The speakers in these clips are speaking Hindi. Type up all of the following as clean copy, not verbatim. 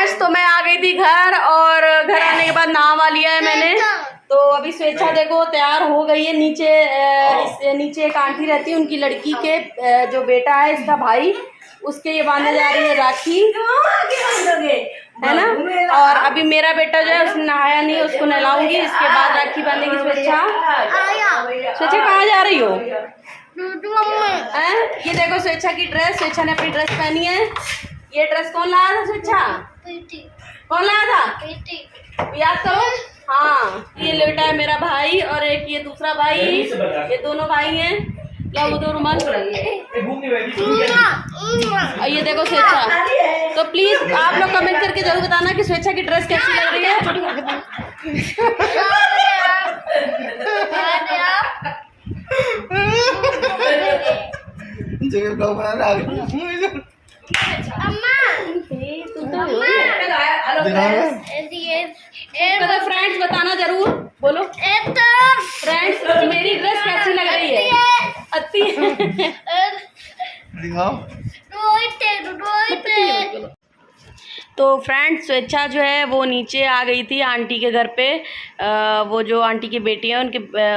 फ्रेंड्स, तो मैं आ गई थी घर और घर आने के बाद नहा लिया है मैंने। तो अभी स्वेच्छा देखो तैयार हो गई है। नीचे एक आंटी रहती है, उनकी लड़की के जो बेटा है इसका भाई, उसके ये बांधने जा रही है राखी, है ना। और अभी मेरा बेटा जो है उसने नहाया नहीं, उसको नहलाऊंगी, इसके बाद राखी बांधेगी स्वेच्छा। स्वेच्छा कहाँ जा रही हो? ये देखो स्वेच्छा की ड्रेस, स्वेच्छा ने अपनी ड्रेस पहनी है। ये ड्रेस कौन लाया था स्वेच्छा? कौन लाया था? याद करो। हाँ, ये बेटा है मेरा भाई और एक ये दूसरा भाई, ये दोनों भाई हैं। क्या वो दो रुमाल और ये देखो स्वेच्छा। तो प्लीज आप लोग कमेंट करके जरूर बताना कि स्वेच्छा की ड्रेस कैसी लग रही है। फ्रेंड्स बताना जरूर, बोलो फ्रेंड्स मेरी ड्रेस कैसी लग रही है? अच्छी तो फ्रेंड्स स्वेच्छा जो है वो नीचे आ गई थी आंटी के घर पे। वो जो आंटी की बेटी है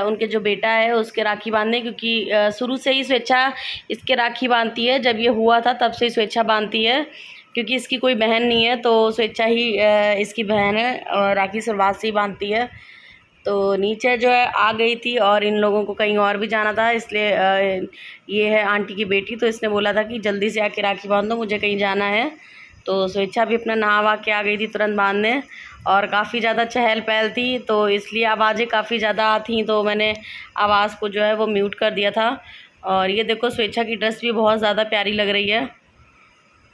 उनके जो बेटा है उसके राखी बांधने, क्योंकि शुरू से ही स्वेच्छा इसके राखी बांधती है। जब ये हुआ था तब से ही स्वेच्छा बांधती है, क्योंकि इसकी कोई बहन नहीं है, तो स्वेच्छा ही इसकी बहन है और राखी शुरुआत से ही बांधती है। तो नीचे जो है आ गई थी और इन लोगों को कहीं और भी जाना था, इसलिए ये है आंटी की बेटी, तो इसने बोला था कि जल्दी से आके राखी बांध दो, मुझे कहीं जाना है। तो स्वेच्छा भी अपना नहा के आ गई थी तुरंत बांधने। और काफ़ी ज़्यादा चहल पहल थी, तो इसलिए आवाज़ें काफ़ी ज़्यादा थी, तो मैंने आवाज़ को जो है वो म्यूट कर दिया था। और ये देखो स्वेच्छा की ड्रेस भी बहुत ज़्यादा प्यारी लग रही है,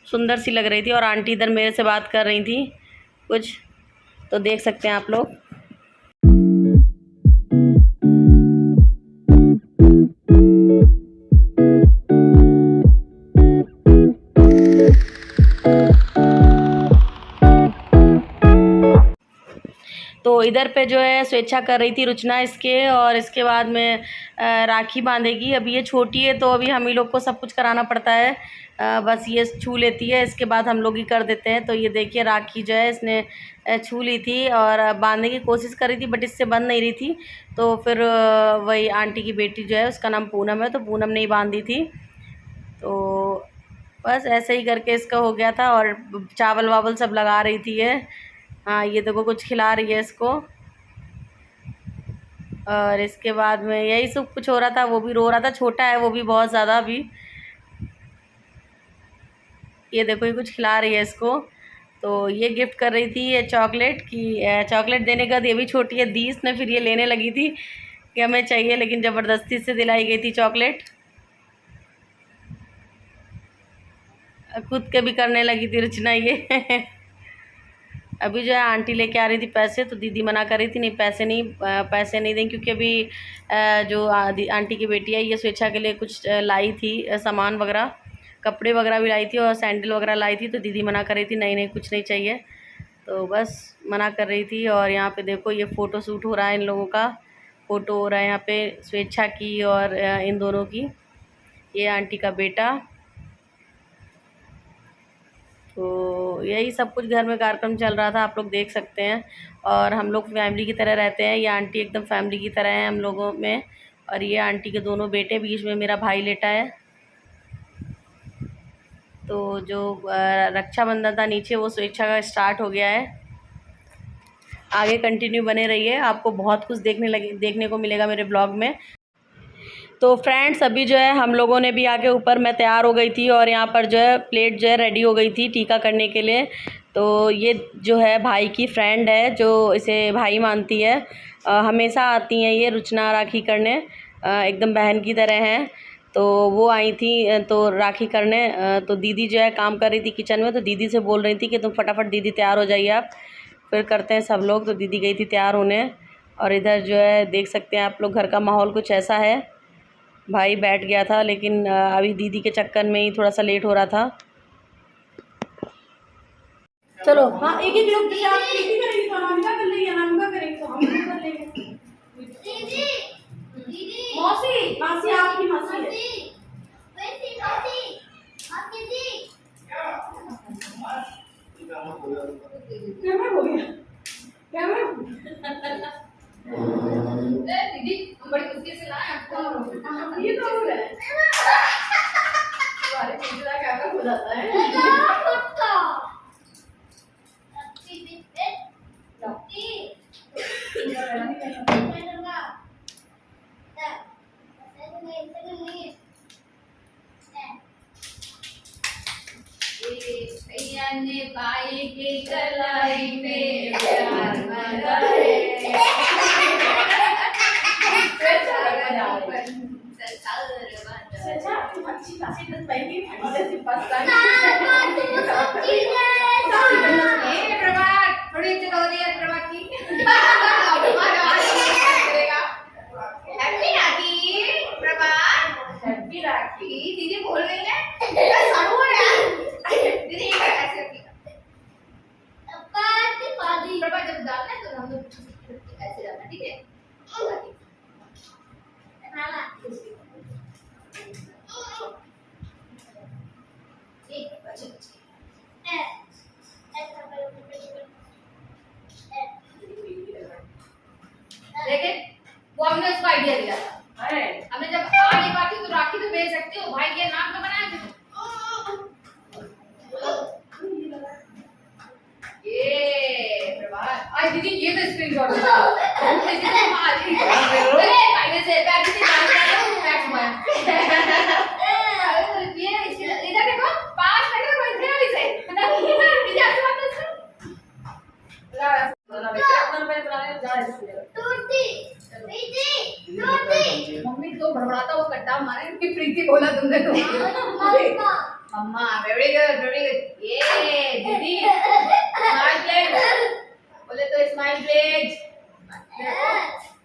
सुंदर सी लग रही थी। और आंटी इधर मेरे से बात कर रही थी कुछ, तो देख सकते हैं आप लोग। तो इधर पे जो है स्वेच्छा कर रही थी रुचना इसके, और इसके बाद में राखी बांधेगी। अभी ये छोटी है तो अभी हम ही लोग को सब कुछ कराना पड़ता है, बस ये छू लेती है, इसके बाद हम लोग ही कर देते हैं। तो ये देखिए राखी जो है इसने छू ली थी और बांधने की कोशिश कर रही थी, बट इससे बंध नहीं रही थी। तो फिर वही आंटी की बेटी जो है उसका नाम पूनम है, तो पूनम ने ही बांधी थी। तो बस ऐसे ही करके इसका हो गया था। और चावल वावल सब लगा रही थी ये। हाँ, ये देखो कुछ खिला रही है इसको। और इसके बाद में यही सब कुछ हो रहा था, वो भी रो रहा था, छोटा है वो भी बहुत ज़्यादा अभी। ये देखो ये कुछ खिला रही है इसको। तो ये गिफ्ट कर रही थी ये चॉकलेट की, चॉकलेट देने के बाद ये भी छोटी है दी इसने, फिर ये लेने लगी थी कि हमें चाहिए, लेकिन ज़बरदस्ती से दिलाई गई थी चॉकलेट। खुद के भी करने लगी थी रचना ये। अभी जो है आंटी लेके आ रही थी पैसे, तो दीदी मना कर रही थी नहीं पैसे नहीं देंगे, क्योंकि अभी जो आंटी की बेटी है ये स्वेच्छा के लिए कुछ लाई थी, सामान वगैरह, कपड़े वगैरह भी लाई थी और सैंडल वगैरह लाई थी। तो दीदी मना कर रही थी नहीं कुछ नहीं चाहिए, तो बस मना कर रही थी। और यहाँ पे देखो ये फ़ोटो शूट हो रहा है, इन लोगों का फ़ोटो हो रहा है यहाँ पे, स्वेच्छा की और इन दोनों की, ये आंटी का बेटा। तो यही सब कुछ घर में कार्यक्रम चल रहा था, आप लोग देख सकते हैं। और हम लोग फैमिली की तरह रहते हैं, ये आंटी एकदम फैमिली की तरह है हम लोगों में। और ये आंटी के दोनों बेटे, बीच में मेरा भाई लेटा है। तो जो रक्षाबंधन था नीचे वो स्वेच्छा का स्टार्ट हो गया है। आगे कंटिन्यू बने रहिए, आपको बहुत कुछ देखने को मिलेगा मेरे ब्लॉग में। तो फ्रेंड्स अभी जो है हम लोगों ने भी आके ऊपर, मैं तैयार हो गई थी और यहाँ पर जो है प्लेट जो है रेडी हो गई थी टीका करने के लिए। तो ये जो है भाई की फ्रेंड है जो इसे भाई मानती है, हमेशा आती हैं ये रुचना राखी करने, एकदम बहन की तरह हैं। तो वो आई थी तो राखी करने, तो दीदी जो है काम कर रही थी किचन में, तो दीदी से बोल रही थी कि तुम फटाफट दीदी तैयार हो जाइए आप, फिर करते हैं सब लोग। तो दीदी गई थी तैयार होने। और इधर जो है देख सकते हैं आप लोग घर का माहौल कुछ ऐसा है। भाई बैठ गया था, लेकिन अभी दीदी के चक्कर में ही थोड़ा सा लेट हो रहा था। चलो हाँ, एक एक लोग करेंगे तो हम क्या कर लेंगे, हम क्या करेंगे तो हम कर लेंगे। मौसी मासी आपकी मासी है। कैमरा हो गया, कैमरा दीदी हम बड़ी मुश्किल से लाए आपको। ये तो हो रहा है हमारे पिछला कैमरा हो जाता है। भैया ने भाई की कलाई में प्यार बनाए। अच्छी खासी ड्रेस पहनी जैसी पसंद प्रभात थोड़ी इज्जत हो रही है प्रभात की। हैप्पी राखी प्रभात, हैप्पी राखी। दीदी बोल रही है दीदी ऐसे रखिएगा प्रभात, जब डालना है तो हम लोग ऐसे डालना, ठीक है? लेकिन वो हमने उसको आइडिया दिया था, हमने जब आगे बात की तो राखी तो भेज सकते हो, भाई के नाम का बनाया था। ये प्रभात आज दीदी ये तो स्क्रीनशॉट लो, दीदी तो आज ही पहले से पैर से डाल दिया पैर मार। ये इधर देखो 5 मिनट में बन गया इसे दीदी आपसे बात कर मम्मी तो भड़बड़ाता वो कट्टा मारे कि प्रीति बोला तुमने तो मम्मा वेरी गुड ये दीदी स्माइल प्लीज बोले तो स्माइल प्लीज।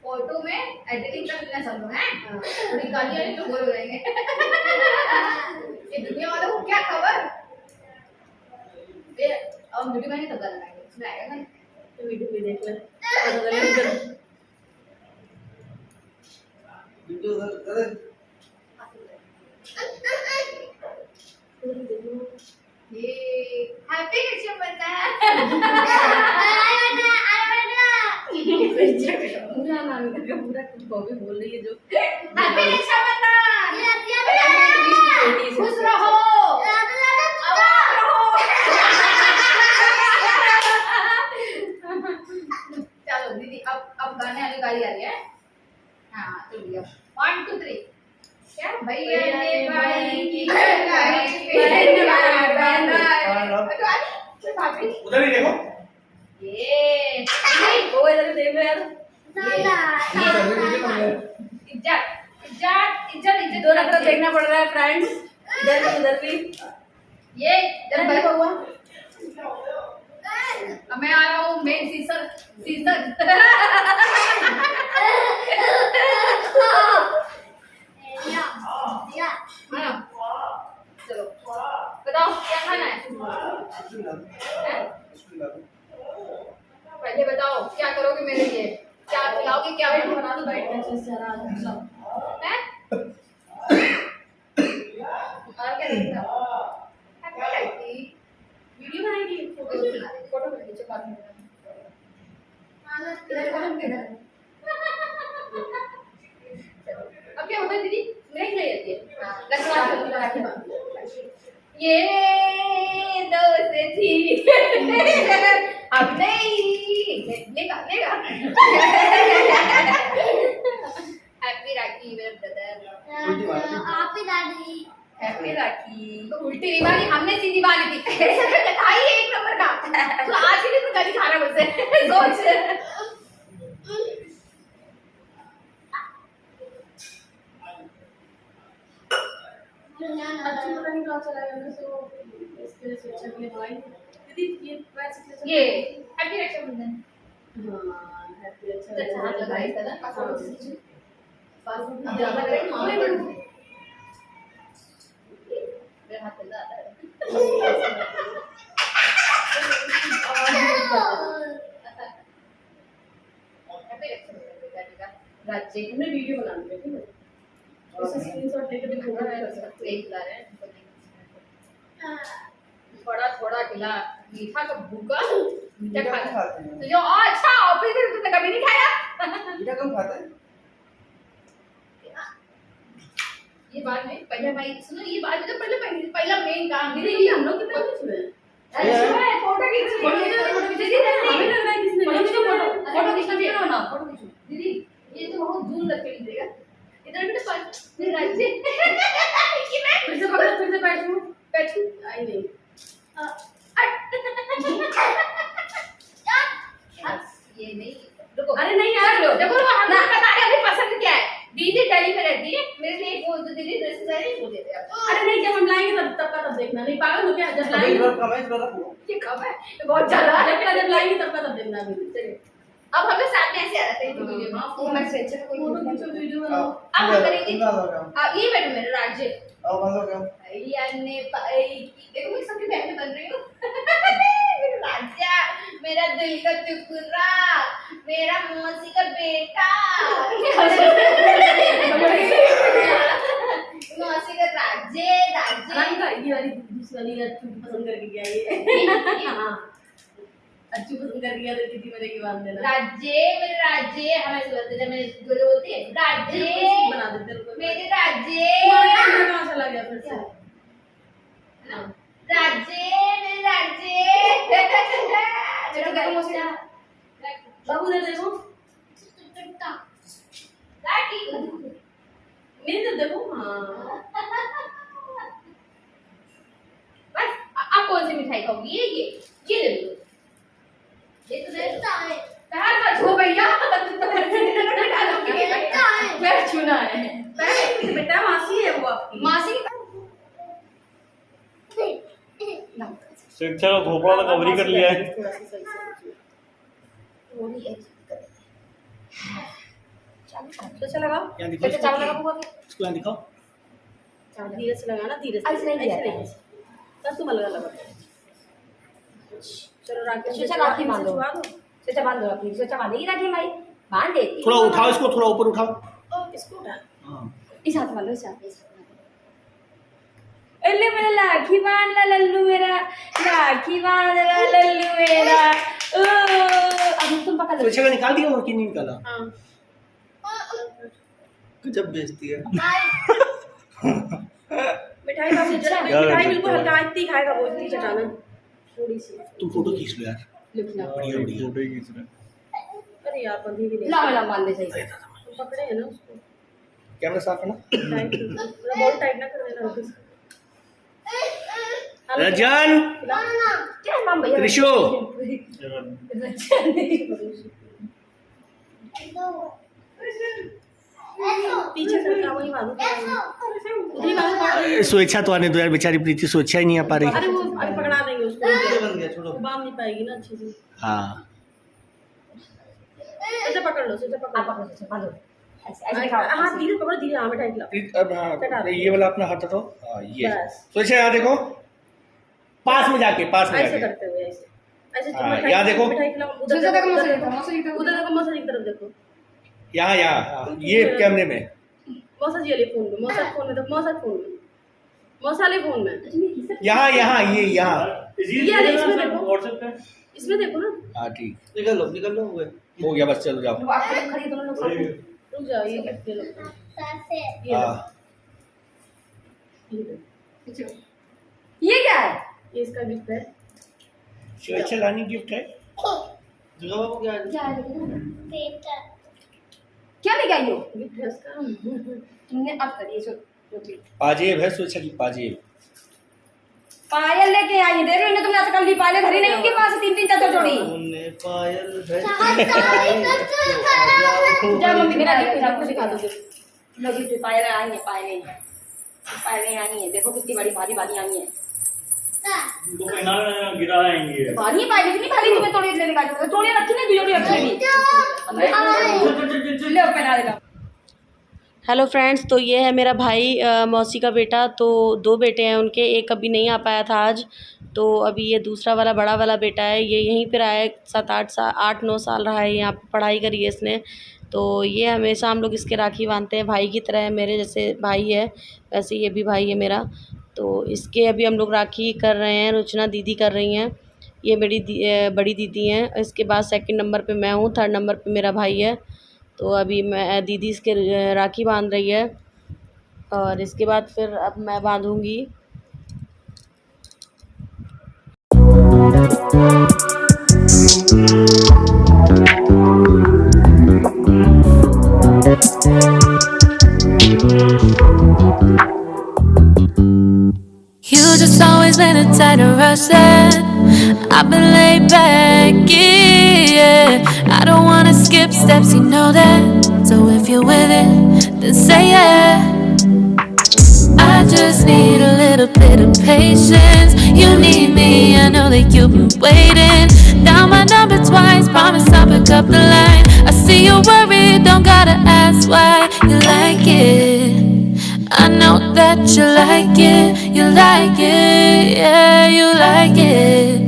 फोटो में एडिटिंग कर लेना सब लोग हैं, थोड़ी गालियां नहीं तो बोल रहेंगे। ये दुनिया वालों को क्या खबर, ये अब वीडियो में नहीं तो गाना लगाएंगे, इसमें आएगा ना तो वीडियो भी देख ले। ये हैप्पी रक्षाबंधन। पूरा नाम का पूरा बॉबी बोल रही है जो हैप्पी रक्षाबंधन, खुश रहो चलो दीदी अब गाने वाली गाड़ी आ रही है। हाँ चलिए 1 2 3 क्या भैया ने भाई की कलाई पे प्यार बनाया। उधर ही देखो। ये वो इधर देख रहे यार। इज्जत इज्जत इज्जत इज्जत दोनों तरफ देखना पड़ रहा है फ्रेंड्स, इधर भी उधर भी। ये जब देखो हुआ मैं आ रहा हूँ मेन सीजन चलो बताओ क्या खाना है, पहले बताओ क्या करोगे मेरे लिए, क्या खिलाओगे, क्या बना दो बैठ के सारा हैं? और क्या देखना वीडियो बनाएगी, फोटो खींचो बाद में अब क्या होता है दीदी नहीं जाती है राखी बांध ये दोस्त थी अब नहीं लेगा हैप्पी राखी मेरे ब्रदर, हैप्पी राखी तो उल्टी नहीं बांधी हमने, सीधी बांधी थी। खाई एक नंबर का तो आज के लिए तो गली खा रहा मुझसे सोच। अच्छी पता नहीं कहाँ चला गया मैं, सो इसके लिए सोचा कि भाई दीदी ये वैसे ये हैप्पी रक्षाबंधन। हाँ हैप्पी अच्छा हाथ लगाई था ना हाँ। अब ज्यादा करें मामे बड़ू मेरा हाथ चल रहा है। हैप्पी रक्षाबंधन बेटा बेटा राज्य हमने वीडियो बना लिया ठीक है, उससे स्क्रीनशॉट लेके देखो एक ला रहे हैं थोड़ा थोड़ा खिला, मीठा का भूखा मीठा मीठा खा कम खाते हैं। तो जो अच्छा ऑफिस में तुमने कभी नहीं खाया। मीठा कम खाते हैं। ये बात नहीं, पहले भाई सुनो, ये बात तो पहला मेन काम दीदी दीदी। ये हम लोग के पैर में अरे फोटो खींच फोटो दीदी हमें लग रहा है किसने फोटो खींचो, अरे फोटो खींचो खींचो ना। फोटो खींचो दीदी। ये तो बहुत दूर तक खींच देगा, इधर भी तो पास मेरे राज्य ये मैं फिर से पकड़, फिर से बैठो। बैठू आई नहीं। ये नहीं रुको, अरे नहीं यार, लो देखो वो हम लोग बता रहे हैं अभी पसंद क्या है। दीदी दिल्ली में रहती है, मेरे लिए एक बोल दो दीदी ड्रेसेस है वो दे दे आप। अरे नहीं, जब हम लाएंगे तब का तब देखना। नहीं पागल हो क्या? जब अभी लाएंगे इधर कम है, इधर रखो। ये कब है, ये बहुत ज्यादा है। जब लाएंगे तब का तब देखना। अभी चलिए अब हमें सामने ऐसे आ जाते हैं वीडियो में। वो मैं स्ट्रेचर को फोटो खींचो, वीडियो बनाओ। अब हम करेंगे तुम ना हो जाओ। हां ये बैठो मेरे राज्य आओ बंद हो गया। भैया ने पाई देखो मैं सबकी बहन बन रही हूँ। मेरा राजा, मेरा दिल का टुकड़ा, मेरा मौसी का बेटा, मौसी का राज्य राज्य। रंग का ये वाली दूसरी वाली अच्छू पसंद करके गया ये। हाँ, अच्छू पसंद करके गया तो दीदी मेरे की बात देना। राज्य मेरे राज्य हमें बोलते थे, मेरे जोड़े बोलते हैं राज्य बना देते हैं। मेरे राज्य कहाँ चला गया फिर से? राज्य मेरे राज्य। मेरा घर मौसी का बाबू ने देखो, लाठी मेरे तो देखो। हाँ बस आप कौन सी मिठाई खाओगी? ये ले लो। ये तो देता है पैर मत छू भैया। पैर छूना है। पैर बेटा मासी है वो आपकी। मासी शिक्षा का घोपड़ा तो कवरी कर लिया है। थोड़ा सा सही से। सोचा लगाओ, यहाँ दिखाओ चावल लगा इसको, यहाँ दिखाओ। धीरे से लगाना, धीरे से। ऐसे नहीं किया है। बस तुम अलग अलग। चलो राखी सोचा राखी बांध दो। छुपा दो। सोचा बांध दो अपनी, सोचा बांधेगी राखी भाई बांध देती। थोड़ा उठाओ इसको, थोड़ा ऊपर उठाओ। इसको उठा। हाँ इस हाथ बांधो, इस हाथ। अल्ले मेरा राखी बांध ला लल्लू मेरा, राखी बांध ला लल्लू मेरा। अब तुम पकड़ लो। शिक्षा का निकाल दिया और कि नहीं निकाला? हाँ गजब बेइज्जती है। मिठाई का मिठाई बिल्कुल हल्का इतनी खाएगा वो, इतनी चटाना थोड़ी सी। तुम फोटो खींच लो यार। लिखना। बढ़िया बढ़िया फोटो खींच रहे। अरे यार बंधी भी नहीं। ला बांध दे सही। तुम पकड़े हैं ना उसको। कैमरा साफ है ना? टाइट बहुत टाइट ना कर देना हल्के से। रजन, क्या मां भैया? त्रिशु, पीछे से वही बांधो, उधर बांधो। स्वेच्छा तो आने दो यार, बेचारी प्रीति स्वेच्छा ही नहीं आ पा रही। अरे वो अभी पकड़ा देंगे उसको, बन गया, छोड़ो। वो बांध नहीं पाएगी ना अच्छे से। हाँ ऐसे पकड़ लो, ऐसे पकड़ आप लो। पकड़ो, बांधो। ऐसे ऐसे दिखाओ। हाँ धीरे पकड़ो, धीरे। हाँ मिठाई खिलाओ। अब हाँ, ये वाला अपना हाथ हटाओ। हाँ ये बस। स्वेच्छा यहाँ देखो, पास में जाके, पास में ऐसे जाके। करते हुए ऐसे ऐसे। हाँ, मिठाई- यहाँ देखो। मिठाई खिलाओ। उधर उधर देखो, देखो, मौसी देखो, उधर देखो, मौसा की तरफ देखो। यहाँ यहाँ हाँ, ये कैमरे में। मौसा जी वाले फोन में, मौसा फोन में, तो मौसा फोन में, मौसा वाले फोन में। यहाँ यहाँ ये यहाँ। ये वाले इसमें देखो, इसमें देखो ना। हाँ ठीक, निकल लो हुए। हो गया, बस चलो जाओ। आप लोग खड़ी दोनों लोग साथ में। रुक जाओ, ये गिफ्ट दे लो। ये लो, हाँ ये लो। ये क्या है? ये इसका गिफ्ट है। स्वेच्छा रानी गिफ्ट है। जगह बाबू क्या है? क्या है? क्या लेके आई हो? गिफ्ट है इसका। तुमने अब करिए सो पाजेब है स्वेच्छा की, पाजेब। पायल लेके आई। देख रहे हो तुमने आजकल भी पायल घड़ी नहीं उनके पास 3-3 चार जोड़ी। उन्ने पायल है। जा मम्मी मेरा गिफ्ट आपको दिखा दो। लो गिफ्ट पायल आई है, पायल आई है। देखो कितनी बड़ी भारी भारी आई है। गिरा आएंगे। भारी पायल इतनी भारी तुम्हें थोड़ी लेने का जोड़ी रखी नहीं, जोड़ी रखी नहीं। ले पहना देगा। हेलो फ्रेंड्स, तो ये है मेरा भाई मौसी का बेटा। तो 2 बेटे हैं उनके, एक अभी नहीं आ पाया था आज, तो अभी ये दूसरा वाला बड़ा वाला बेटा है, ये यहीं पर आया है। 8-9 साल रहा है यहाँ पे, पढ़ाई करी है इसने। तो ये हमेशा हम लोग इसके राखी बांधते हैं, भाई की तरह है, मेरे जैसे भाई है वैसे ये भी भाई है मेरा। तो इसके अभी हम लोग राखी कर रहे हैं, रुचना दीदी कर रही हैं, ये मेरी बड़ी दीदी हैं। इसके बाद सेकंड नंबर पे मैं हूँ, थर्ड नंबर पे मेरा भाई है। तो अभी मैं दीदी इसके राखी बांध रही है और इसके बाद फिर अब मैं बांधूँगी। You just always been a tighter rush that I've been laid back, yeah. I don't wanna skip steps, you know that. So if you're with it, then say yeah. I just need a little bit of patience. You need me, I know that you've been waiting. Down my number twice, promise I'll pick up the line. I see you worried, don't gotta ask why. You like it, I know that you like it. You like it, yeah, you like it.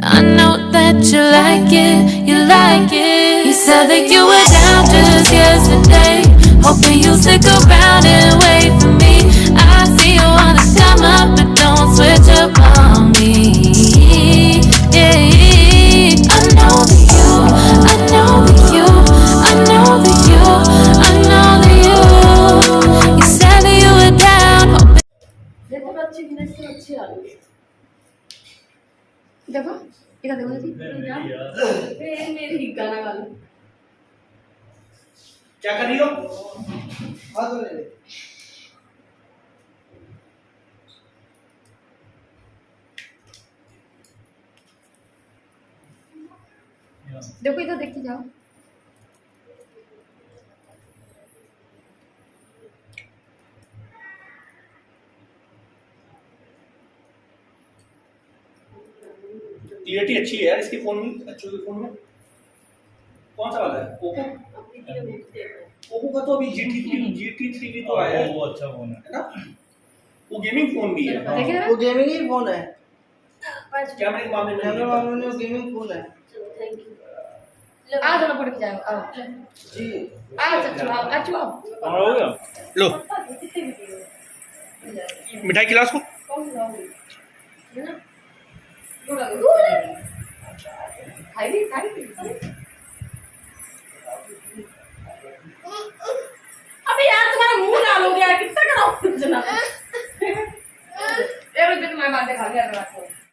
I know that you like it, you like it. You said that you were down just yesterday, hoping you'll stick around and wait for me. I see you wanna come up, but don't switch up on me. Yeah, I know that you, I know that you, I know that you, I know that you. You said that you were down, hoping. देखो अच्छी गिने से अच्छी आ रही है। देखो इधर देखो दीदी, ये मेरी गाना गा लो। क्या कर रही हो? हाथ में ले ले। देखो इधर देखते जाओ। क्लियरिटी अच्छी है यार इसके फोन में, अच्छे के फोन में। कौन सा वाला है? ओप्पो। ओप्पो का तो अभी GT3 भी तो आया है। वो अच्छा फोन है ना? वो गेमिंग फोन भी है। देखिए ना, वो गेमिंग ही फोन है। कैमरे के मामले में कैमरे वालों ने गेमिंग फोन है। Thank you. आ जाओ फोटो खिंचाओ, आओ जी। आओ सच्चू आओ, अच्छू आओ। हमारा हो गया। लो मिठाई खिला उसको। खाई खाई